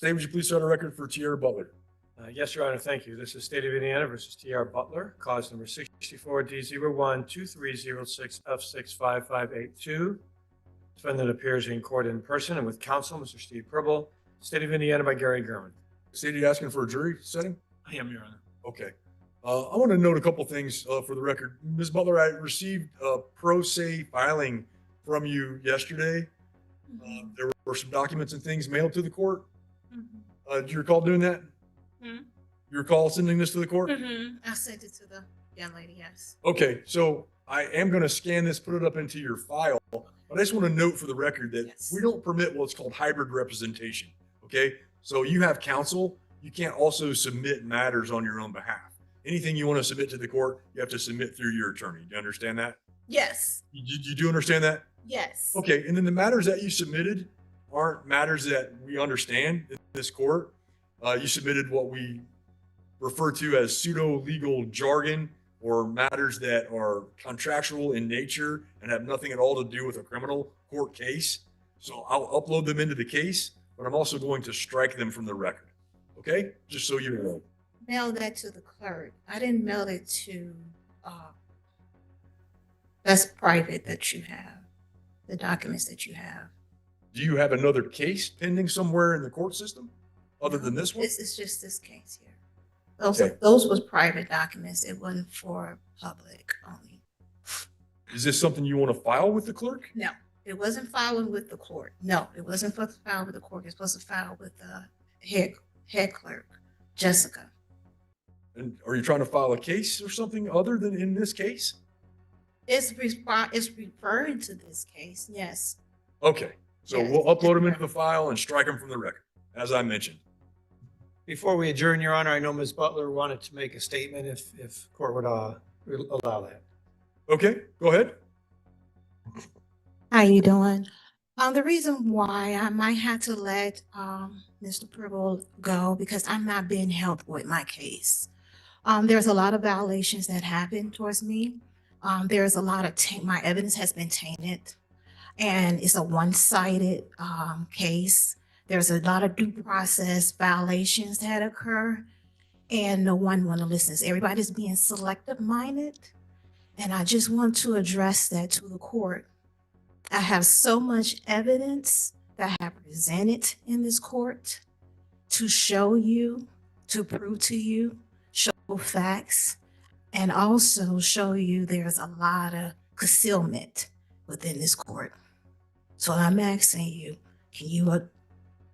State, would you please start a record for Tierra Butler? Yes, Your Honor, thank you. This is State of Indiana versus T.R. Butler, cause number 64D012306F65582. Defendant appears in court in person and with counsel, Mr. Steve Pribble. State of Indiana by Gary Gurman. State, are you asking for a jury setting? I am, Your Honor. Okay. I want to note a couple things for the record. Ms. Butler, I received a pro se filing from you yesterday. There were some documents and things mailed to the court. Do you recall doing that? You recall sending this to the court? I sent it to the young lady, yes. Okay, so I am going to scan this, put it up into your file, but I just want to note for the record that we don't permit what's called hybrid representation. Okay, so you have counsel. You can't also submit matters on your own behalf. Anything you want to submit to the court, you have to submit through your attorney. Do you understand that? Yes. You do understand that? Yes. Okay, and then the matters that you submitted aren't matters that we understand in this court. You submitted what we refer to as pseudo-legal jargon or matters that are contractual in nature and have nothing at all to do with a criminal court case. So I'll upload them into the case, but I'm also going to strike them from the record. Okay? Just so you know. Mail that to the clerk. I didn't mail it to, that's private that you have, the documents that you have. Do you have another case pending somewhere in the court system other than this one? This is just this case here. Those was private documents. It wasn't for public only. Is this something you want to file with the clerk? No, it wasn't filing with the court. No, it wasn't supposed to file with the court. It's supposed to file with the head clerk, Jessica. And are you trying to file a case or something other than in this case? It's referring to this case, yes. Okay, so Yes. we'll upload them into the file and strike them from the record, as I mentioned. Before we adjourn, Your Honor, I know Ms. Butler wanted to make a statement if court would allow that. Okay, go ahead. How you doing? The reason why I might have to let Mr. Pribble go because I'm not being helped with my case. There's a lot of violations that happen towards me. There's a lot of my evidence has been tainted, and it's a one-sided case. There's a lot of due process violations that occur, and no one want to listen. Everybody's being selective-minded, and I just want to address that to the court. I have so much evidence that I have presented in this court to show you, to prove to you, show facts, and also show you there's a lot of concealment within this court. So I'm asking you, can you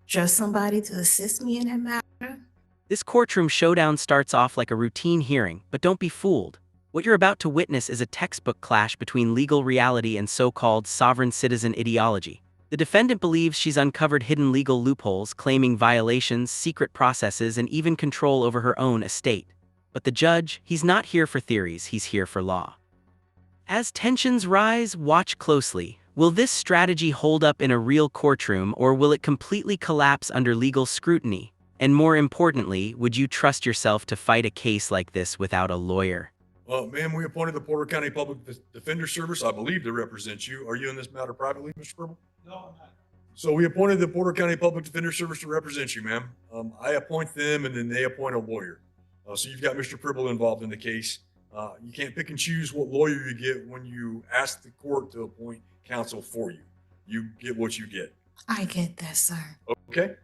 address somebody to assist me in that matter? This courtroom showdown starts off like a routine hearing, but don't be fooled. What you're about to witness is a textbook clash between legal reality and so-called sovereign citizen ideology. The defendant believes she's uncovered hidden legal loopholes, claiming violations, secret processes, and even control over her own estate. But the judge, he's not here for theories, he's here for law. As tensions rise, watch closely. Will this strategy hold up in a real courtroom, or will it completely collapse under legal scrutiny? And more importantly, would you trust yourself to fight a case like this without a lawyer? Ma'am, we appointed the Porter County Public Defender Service, I believe, to represent you. Are you in this matter privately, Mr. Pribble? No, I'm not. So we appointed the Porter County Public Defender Service to represent you, ma'am. I appoint them, and then they appoint a lawyer. So you've got Mr. Pribble involved in the case. You can't pick and choose what lawyer you get when you ask the court to appoint counsel for you. You get what you get. I get that, sir. Okay?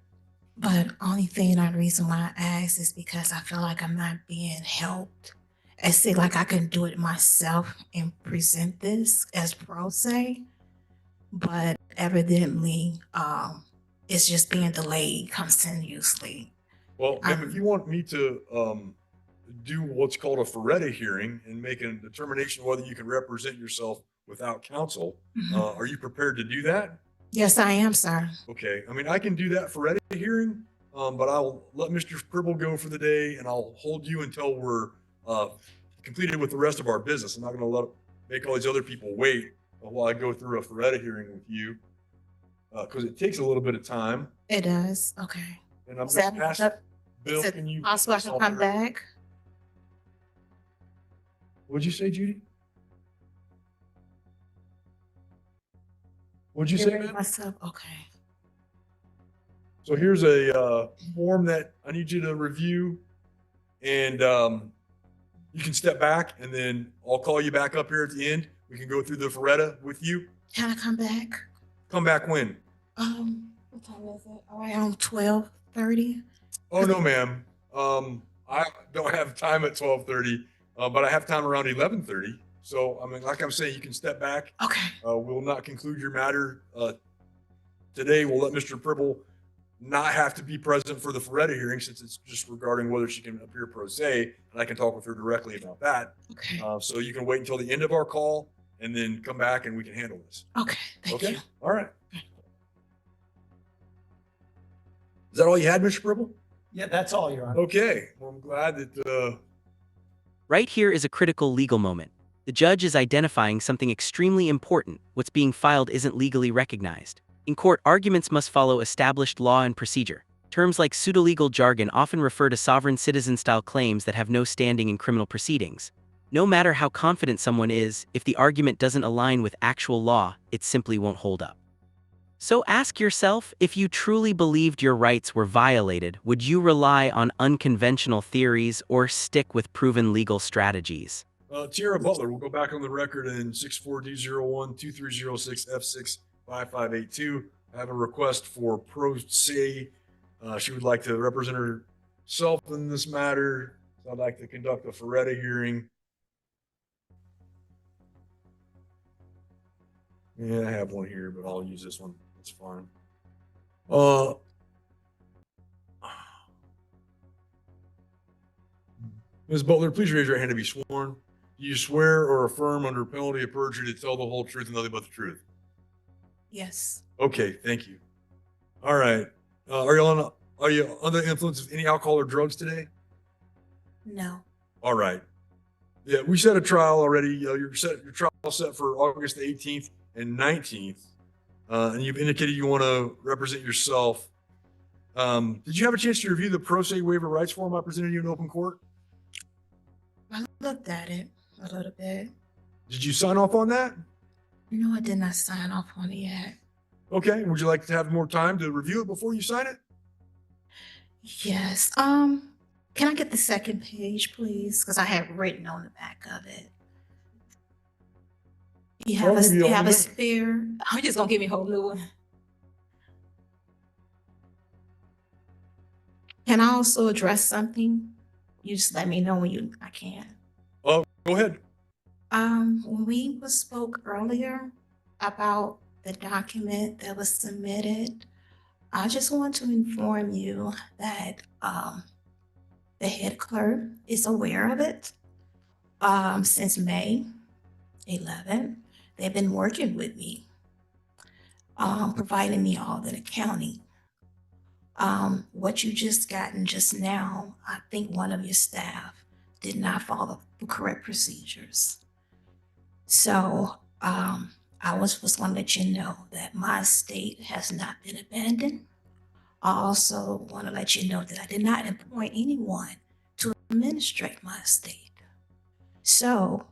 But only thing, the reason why I ask is because I feel like I'm not being helped. I see like I can do it myself and present this as pro se, but evidently it's just being delayed continuously. Well, ma'am, if you want me to do what's called a Feretta hearing and make a determination whether you can represent yourself without counsel, are you prepared to do that? Yes, I am, sir. Okay. I mean, I can do that Feretta hearing, but I'll let Mr. Pribble go for the day, and I'll hold you until we're completed with the rest of our business. I'm not going to make all these other people wait while I go through a Feretta hearing with you, because it takes a little bit of time. It does. Okay. And I'm Is going that- to pass. that- Bill, Is can you? it possible I can come back? What'd you say, Judy? What'd you say, Get rid of ma'am? myself. Okay. So here's a form that I need you to review, and you can step back, and then I'll call you back up here at the end. We can go through the Ferretta with you. Can I come back? Come back when? What time is it? Around 12:30? Oh, no, ma'am. I don't have time at 12:30, but I have time around 11:30. So, I mean, like I'm saying, you can step back. Okay, We'll not conclude your matter today. We'll let Mr. Pribble not have to be present for the Ferretta hearing, since it's just regarding whether she can appear pro se, and I can talk with her directly about that. okay, So you can wait until the end of our call and then come back and we can handle this. okay, thank Okay? you. All right. Is that all you had, Mr. Pribble? Yeah, that's all, Your Honor. Okay. Well, I'm glad that Right here is a critical legal moment. The judge is identifying something extremely important. What's being filed isn't legally recognized. In court, arguments must follow established law and procedure. Terms like pseudo-legal jargon often refer to sovereign citizen-style claims that have no standing in criminal proceedings. No matter how confident someone is, if the argument doesn't align with actual law, it simply won't hold up. So ask yourself, if you truly believed your rights were violated, would you rely on unconventional theories or stick with proven legal strategies? Tierra Butler will go back on the record in 64D01-2306F65582. I have a request for pro se. She would like to represent herself in this matter. I'd like to conduct a Ferretta hearing. Yeah, I have one here, but I'll use this one. That's fine. Ms. Butler, please raise your hand to be sworn. Do you swear or affirm under penalty of perjury to tell the whole truth and nothing but the truth? Yes, Okay, thank you. All right. Are you under the influence of any alcohol or drugs today? no, All right. Yeah, we set a trial already. Your trial set for August the 18th and 19th, and you've indicated you want to represent yourself. Did you have a chance to review the pro se waiver rights form I presented you in open court? I looked at it a little bit. Did you sign off on that? No, I did not sign off on it yet. Okay. Would you like to have more time to review it before you sign it? Yes, can I get the second page, please? Because I have written on the back of it. You have I'll give you you all have a the- spare? I'm just gonna give me a whole new one. Can I also address something? You just let me know when I can. Go ahead. When we spoke earlier about the document that was submitted, I just want to inform you that the head clerk is aware of it. Since May 11th, they've been working with me, providing me all the accounting. What you just gotten just now, I think one of your staff did not follow the correct procedures. So I was going to let you know that my estate has not been abandoned. I also want to let you know that I did not appoint anyone to administrate my estate. So,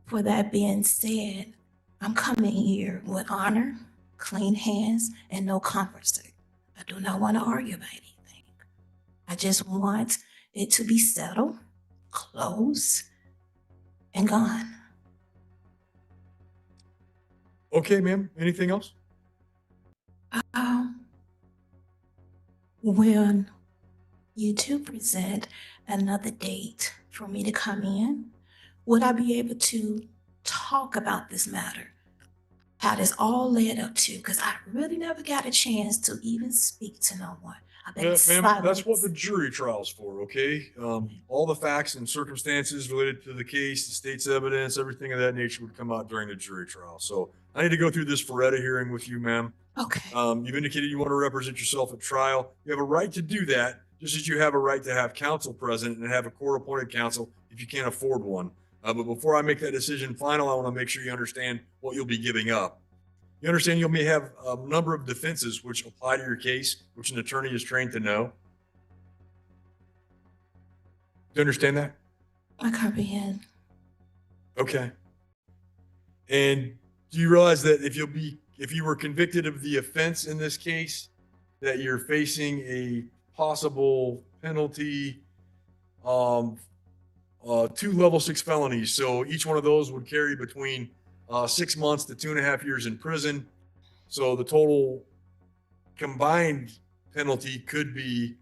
for that being said, I'm coming here with honor, clean hands, and no conversation. I do not want to argue about anything. I just want it to be settled, closed, and gone. Okay, ma'am. Anything else? When you do present another date for me to come in, would I be able to talk about this matter? How this all led up to, because I really never got a chance to even speak to no one. I've been Ma'am, that's what silent. the jury trial's for, okay? All the facts and circumstances related to the case, the state's evidence, everything of that nature would come out during the jury trial. So I need to go through this Ferretta hearing with you, ma'am. Okay, You've indicated you want to represent yourself at trial. You have a right to do that, just as you have a right to have counsel present and have a court-appointed counsel if you can't afford one. But before I make that decision final, I want to make sure you understand what you'll be giving up. You understand you may have a number of defenses which apply to your case, which an attorney is trained to know. Do you understand that? I comprehend. Okay. And do you realize that if you were convicted of the offense in this case, that you're facing a possible penalty, 2 level 6 felonies. So each one of those would carry between 6 months to 2.5 years in prison. So the total combined penalty could be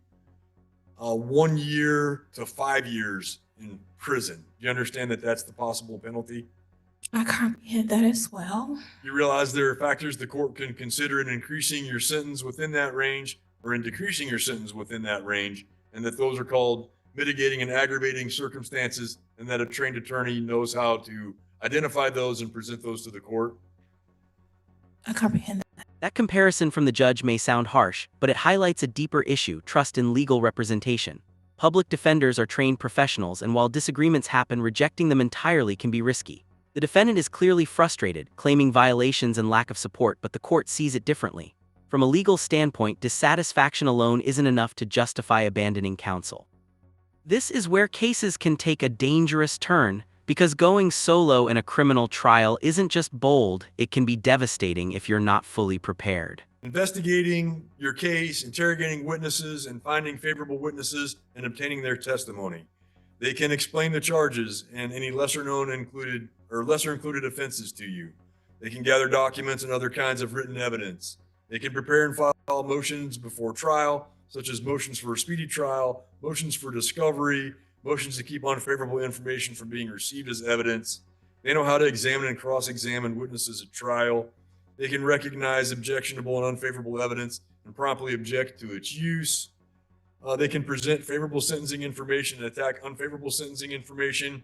1 year to 5 years in prison. Do you understand that that's the possible penalty? I comprehend that as well. You realize there are factors the court can consider in increasing your sentence within that range or in decreasing your sentence within that range, and that those are called mitigating and aggravating circumstances, and that a trained attorney knows how to identify those and present those to the court. I comprehend that. That comparison from the judge may sound harsh, but it highlights a deeper issue: trust in legal representation. Public defenders are trained professionals, and while disagreements happen, rejecting them entirely can be risky. The defendant is clearly frustrated, claiming violations and lack of support, but the court sees it differently. From a legal standpoint, dissatisfaction alone isn't enough to justify abandoning counsel. This is where cases can take a dangerous turn, because going solo in a criminal trial isn't just bold, it can be devastating if you're not fully prepared. Investigating your case, interrogating witnesses, and finding favorable witnesses and obtaining their testimony. They can explain the charges and any lesser included offenses to you. They can gather documents and other kinds of written evidence. They can prepare and file motions before trial, such as motions for a speedy trial, motions for discovery, motions to keep unfavorable information from being received as evidence. They know how to examine and cross-examine witnesses at trial. They can recognize objectionable and unfavorable evidence and promptly object to its use. They can present favorable sentencing information and attack unfavorable sentencing information.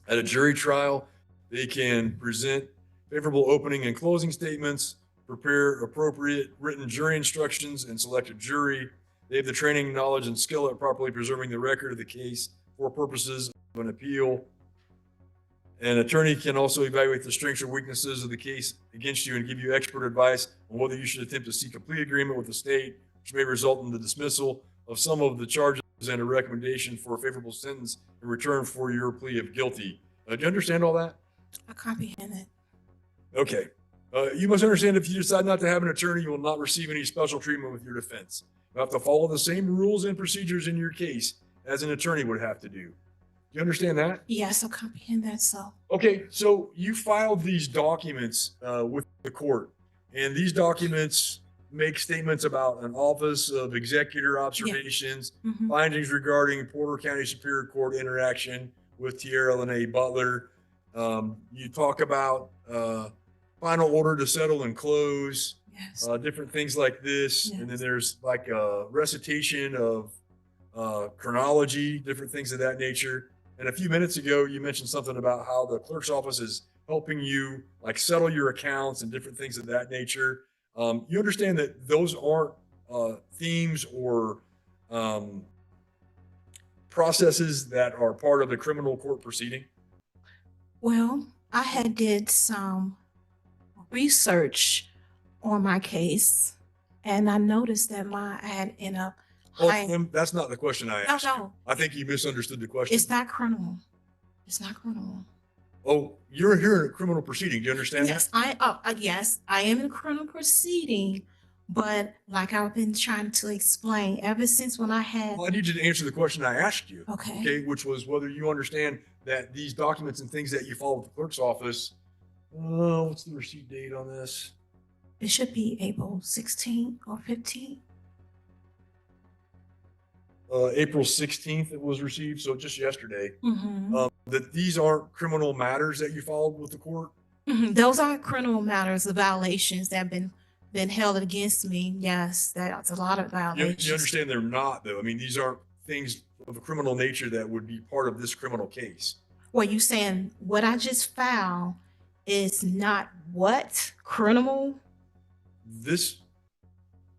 At a jury trial, they can present favorable opening and closing statements, prepare appropriate written jury instructions, and select a jury. They have the training, knowledge, and skill at properly preserving the record of the case for purposes of an appeal. An attorney can also evaluate the strengths or weaknesses of the case against you and give you expert advice on whether you should attempt to seek a plea agreement with the state, which may result in the dismissal of some of the charges and a recommendation for a favorable sentence in return for your plea of guilty. Do you understand all that? I comprehend it. Okay. You must understand, if you decide not to have an attorney, you will not receive any special treatment with your defense. You have to follow the same rules and procedures in your case as an attorney would have to do. Do you understand that? Yes, I comprehend that. So, Okay, so you filed these documents with the court, and these documents make statements about an Office of Executor Observations, findings regarding Porter County Superior Court interaction with Tierra Lene Butler. You talk about final order to settle and close, yes. different things like this. Yes. And then there's like a recitation of chronology, different things of that nature. And a few minutes ago, you mentioned something about how the clerk's office is helping you like settle your accounts and different things of that nature. You understand that those aren't themes or processes that are part of the criminal court proceeding? Well, I had did some research on my case, and I noticed that I had ended up. That's not the question I asked. No. I think you misunderstood the question. It's not criminal. It's not criminal. Oh, you're here in a criminal proceeding. Do you understand Yes, that? yes, I am in a criminal proceeding, but like I've been trying to explain ever since when I had. Well, I need you to answer the question I asked you. Okay. Which was whether you understand that these documents and things that you follow with the clerk's office. What's the receipt date on this? It should be April 16th or 15th. April 16th it was received, so just yesterday. Mm-hmm. That these aren't criminal matters that you followed with the court? Mm-hmm. Those are criminal matters, the violations that have been held against me. Yes, that's a lot of violations. You understand they're not, though. I mean, these aren't things of a criminal nature that would be part of this criminal case. Well, you saying what I just filed is not what criminal? This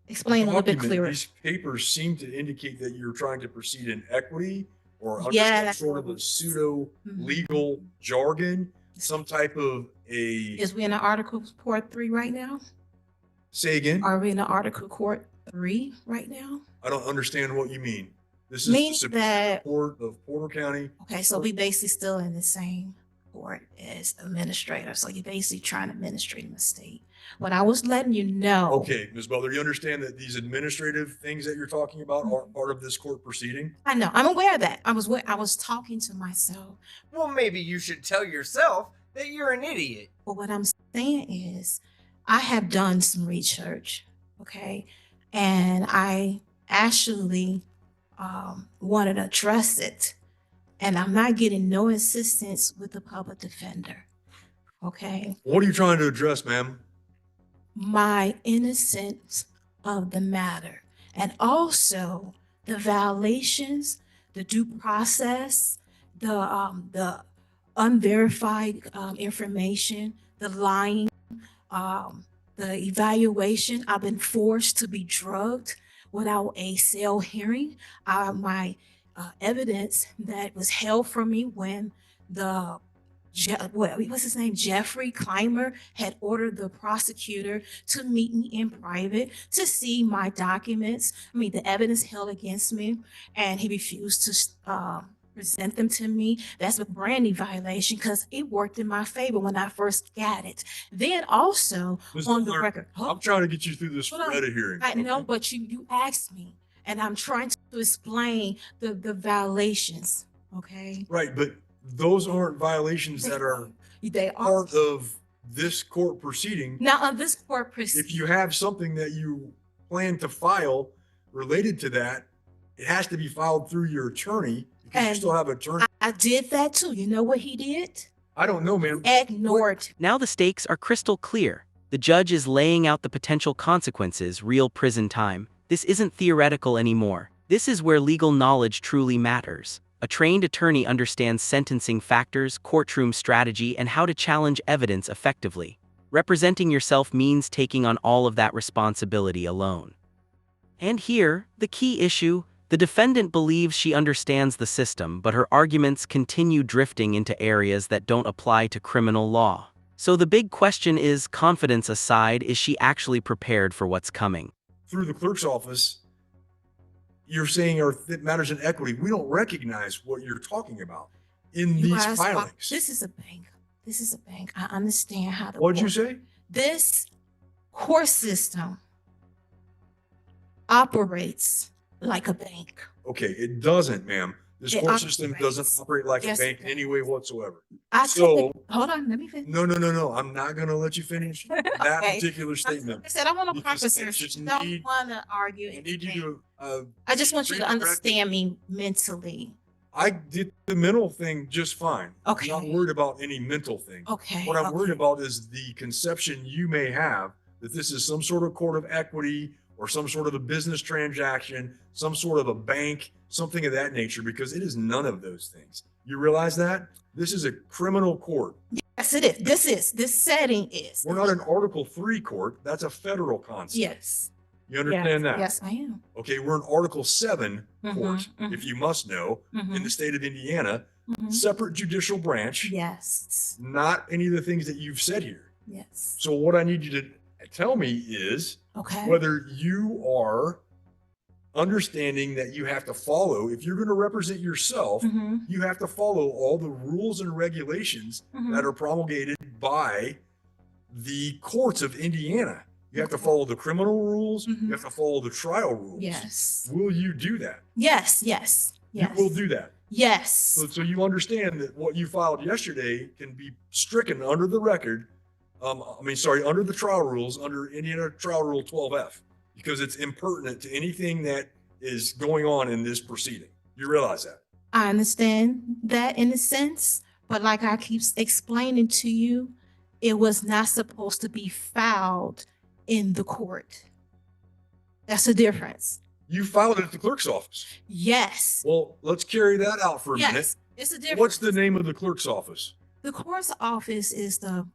Explain a little bit document, clearer. these papers seem to indicate that you're trying to proceed in equity or under Yeah, some that's sort what of it a was. pseudo legal jargon, some type of a. Is we in the Article Court 3 right now? Say again? Are we in the Article Court 3 right now? I don't understand what you mean. This is Means the Supreme that- Court of Porter County. Okay, so we basically still in the same court as administrator. So you're basically trying to administrate in the state. What I was letting you know. Okay, Ms. Butler, you understand that these administrative things that you're talking about aren't part of this court proceeding? I know, I'm aware of that. I was talking to myself. Well, maybe you should tell yourself that you're an idiot. But what I'm saying is, I have done some research, okay? And I actually wanted to address it. And I'm not getting no assistance with the public defender, okay? What are you trying to address, ma'am? My innocence of the matter, and also the violations, the due process, the unverified information, the lying, the evaluation. I've been forced to be drugged without a cell hearing. My evidence that was held from me when what's his name? Jeffrey Clymer had ordered the prosecutor to meet me in private to see my documents. I mean, the evidence held against me, and he refused to present them to me. That's a brand new violation because it worked in my favor when I first got it. Then also Ms. on the Butler, record. I'm trying to get you through this Hold on. Feretta hearing. I know, but you asked me, and I'm trying to explain the violations. Okay. Right, but those aren't violations that are They are. part of this court proceeding. Now, on this court proceeding. If you have something that you plan to file related to that, it has to be filed through your attorney because you And still have an attorney. I did that too. You know what he did? I don't know, ma'am. Ignored. Now the stakes are crystal clear. The judge is laying out the potential consequences, real prison time. This isn't theoretical anymore. This is where legal knowledge truly matters. A trained attorney understands sentencing factors, courtroom strategy, and how to challenge evidence effectively. Representing yourself means taking on all of that responsibility alone. And here, the key issue: the defendant believes she understands the system, but her arguments continue drifting into areas that don't apply to criminal law. So the big question is, confidence aside, is she actually prepared for what's coming? Through the clerk's office, you're saying are matters in equity. We don't recognize what you're talking about in You these asked why- filings. This is a bank. This is a bank. I understand how to. What'd you say? This court system operates like a bank. Okay, it doesn't, ma'am. This It court system operates. doesn't operate like Yes, a bank it in any way whatsoever. Hold on, let me finish. No. I'm not going to let you finish that Okay. particular Like statement. I said, I want to Because I officers. just Don't need- want to argue. I need anything. you to. I just want you to redirect- understand me mentally. I did the mental thing just fine. Okay. I'm not worried about any mental thing. Okay. What I'm worried okay. about is the conception you may have that this is some sort of court of equity or some sort of a business transaction, some sort of a bank, something of that nature, because it is none of those things. You realize that? This is a criminal court. Yes, it is. This setting is. We're not an Article 3 court. That's a federal concept. Yes. You understand that? Yes, I am. Okay, we're an Article 7 Mhm, court, mhm. if you must know, in Mhm, the state of Indiana, mhm. separate judicial branch, Yes. not any of the things that you've said here. Yes. So what I need you to tell me is Okay. whether you are understanding that you have to follow, if you're going to represent yourself, Mhm, you have to follow all the rules and regulations mhm. that are promulgated by the courts of Indiana. You have to Okay. follow the criminal rules. Mhm. You have to follow the trial rules. Yes. Will you do that? Yes. Yes. Yes. You will do that. Yes. So you understand that what you filed yesterday can be stricken under the record. Under the trial rules, under Indiana Trial Rule 12F, because it's impertinent to anything that is going on in this proceeding. You realize that? I understand that in a sense, but like I keep explaining to you, it was not supposed to be filed in the court. That's the difference. You filed it at the clerk's office. Yes. Well, let's carry that out for a minute. Yes. It's a difference. What's the name of the clerk's office? The court's office is the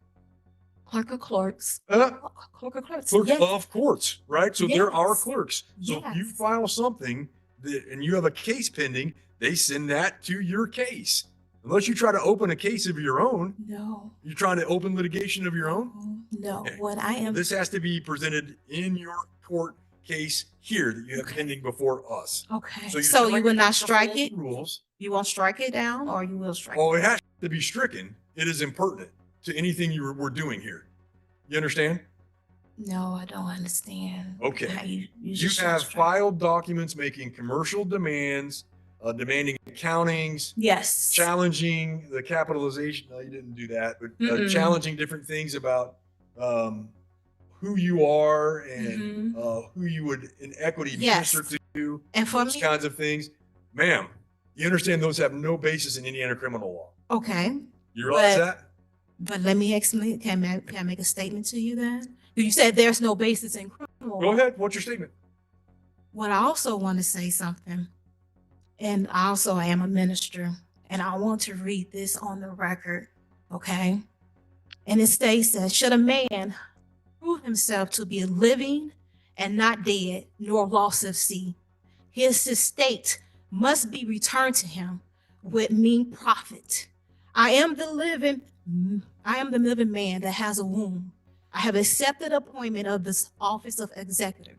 clerk of clerks. Uh, Clerk of clerks. Clerk Yes. of courts, right? So they're our Yes. clerks. So if you Yes. file something and you have a case pending, they send that to your case. Unless you try to open a case of your own, No. you're trying to open litigation of your own. No. Okay. What I am. This has to be presented in your court case here that you have Okay. pending before us. Okay. you're So you trying will to not follow strike the it? Rules. You won't strike it down, or you will strike Oh, it? it has to be stricken. It is impertinent to anything we're doing here. You understand? No, I don't understand. Okay. How you You just have straight- filed documents making commercial demands, demanding accountings, Yes. challenging the capitalization. No, you didn't do that, but Mm-mm. challenging different things about who you are and who you would in equity Yes. minister to, And for those me, kinds of things. Ma'am, you understand those have no basis in Indiana criminal law. okay. You realize But- that? But let me explain. Can I make a statement to you then? You said there's no basis in criminal Go law. ahead. What's your statement? Well, I also want to say something. And also I am a minister. And I want to read this on the record. Okay. And it states that should a man prove himself to be living and not dead, nor lost of sea, his estate must be returned to him with mean profit. I am the living man that has a womb. I have accepted appointment of this office of executive.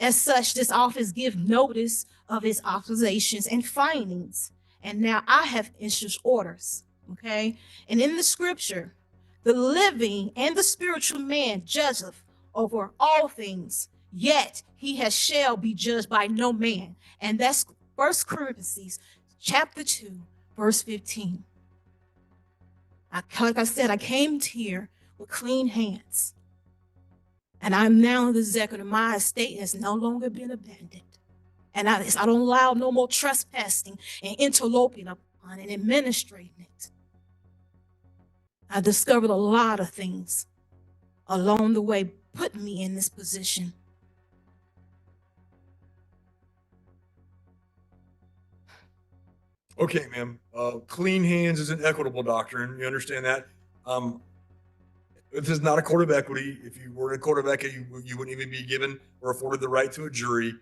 As such, this office gives notice of its authorizations and findings. And now I have issued orders. Okay. And in the scripture, the living and the spiritual man judgeth over all things, yet he shall be judged by no man. And that's 1 Corinthians chapter 2, verse 15. Like I said, I came here with clean hands. And I'm now the executive. My estate has no longer been abandoned. And I don't allow no more trespassing and interloping upon and administrating it. I discovered a lot of things along the way, putting me in this position. Okay, ma'am. Clean hands is an equitable doctrine. You understand that? This is not a court of equity. If you were in a court of equity, you wouldn't even be given or afforded the right to a jury.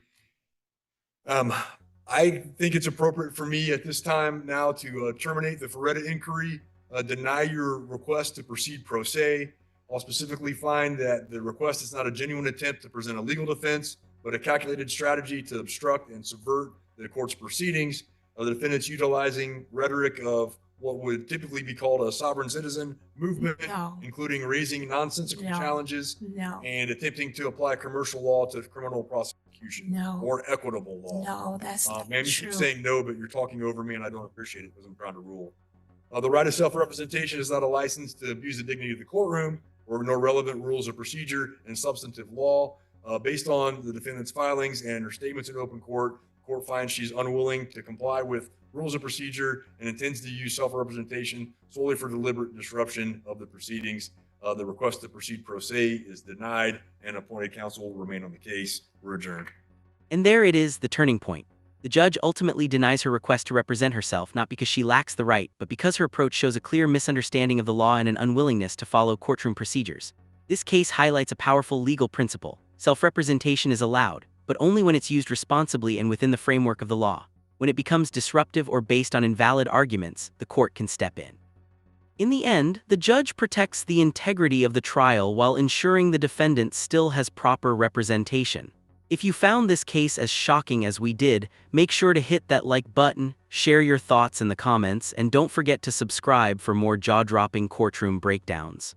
I think it's appropriate for me at this time now to terminate the Ferretta inquiry, deny your request to proceed pro se. I'll specifically find that the request is not a genuine attempt to present a legal defense, but a calculated strategy to obstruct and subvert the court's proceedings. The defendant's utilizing rhetoric of what would typically be called a sovereign citizen movement, No. including raising nonsensical No. challenges No, and attempting to apply commercial law to criminal prosecution no, or equitable law. no, that's not Ma'am, you true. keep saying no, but you're talking over me, and I don't appreciate it because I'm trying to rule. The right of self-representation is not a license to abuse the dignity of the courtroom or no relevant rules of procedure and substantive law. Based on the defendant's filings and her statements in open court, the court finds she's unwilling to comply with rules of procedure and intends to use self-representation solely for deliberate disruption of the proceedings. The request to proceed pro se is denied, and appointed counsel will remain on the case. We're adjourned. And there it is, the turning point. The judge ultimately denies her request to represent herself, not because she lacks the right, but because her approach shows a clear misunderstanding of the law and an unwillingness to follow courtroom procedures. This case highlights a powerful legal principle. Self-representation is allowed, but only when it's used responsibly and within the framework of the law. When it becomes disruptive or based on invalid arguments, the court can step in. In the end, the judge protects the integrity of the trial while ensuring the defendant still has proper representation. If you found this case as shocking as we did, make sure to hit that like button, share your thoughts in the comments, and don't forget to subscribe for more jaw-dropping courtroom breakdowns.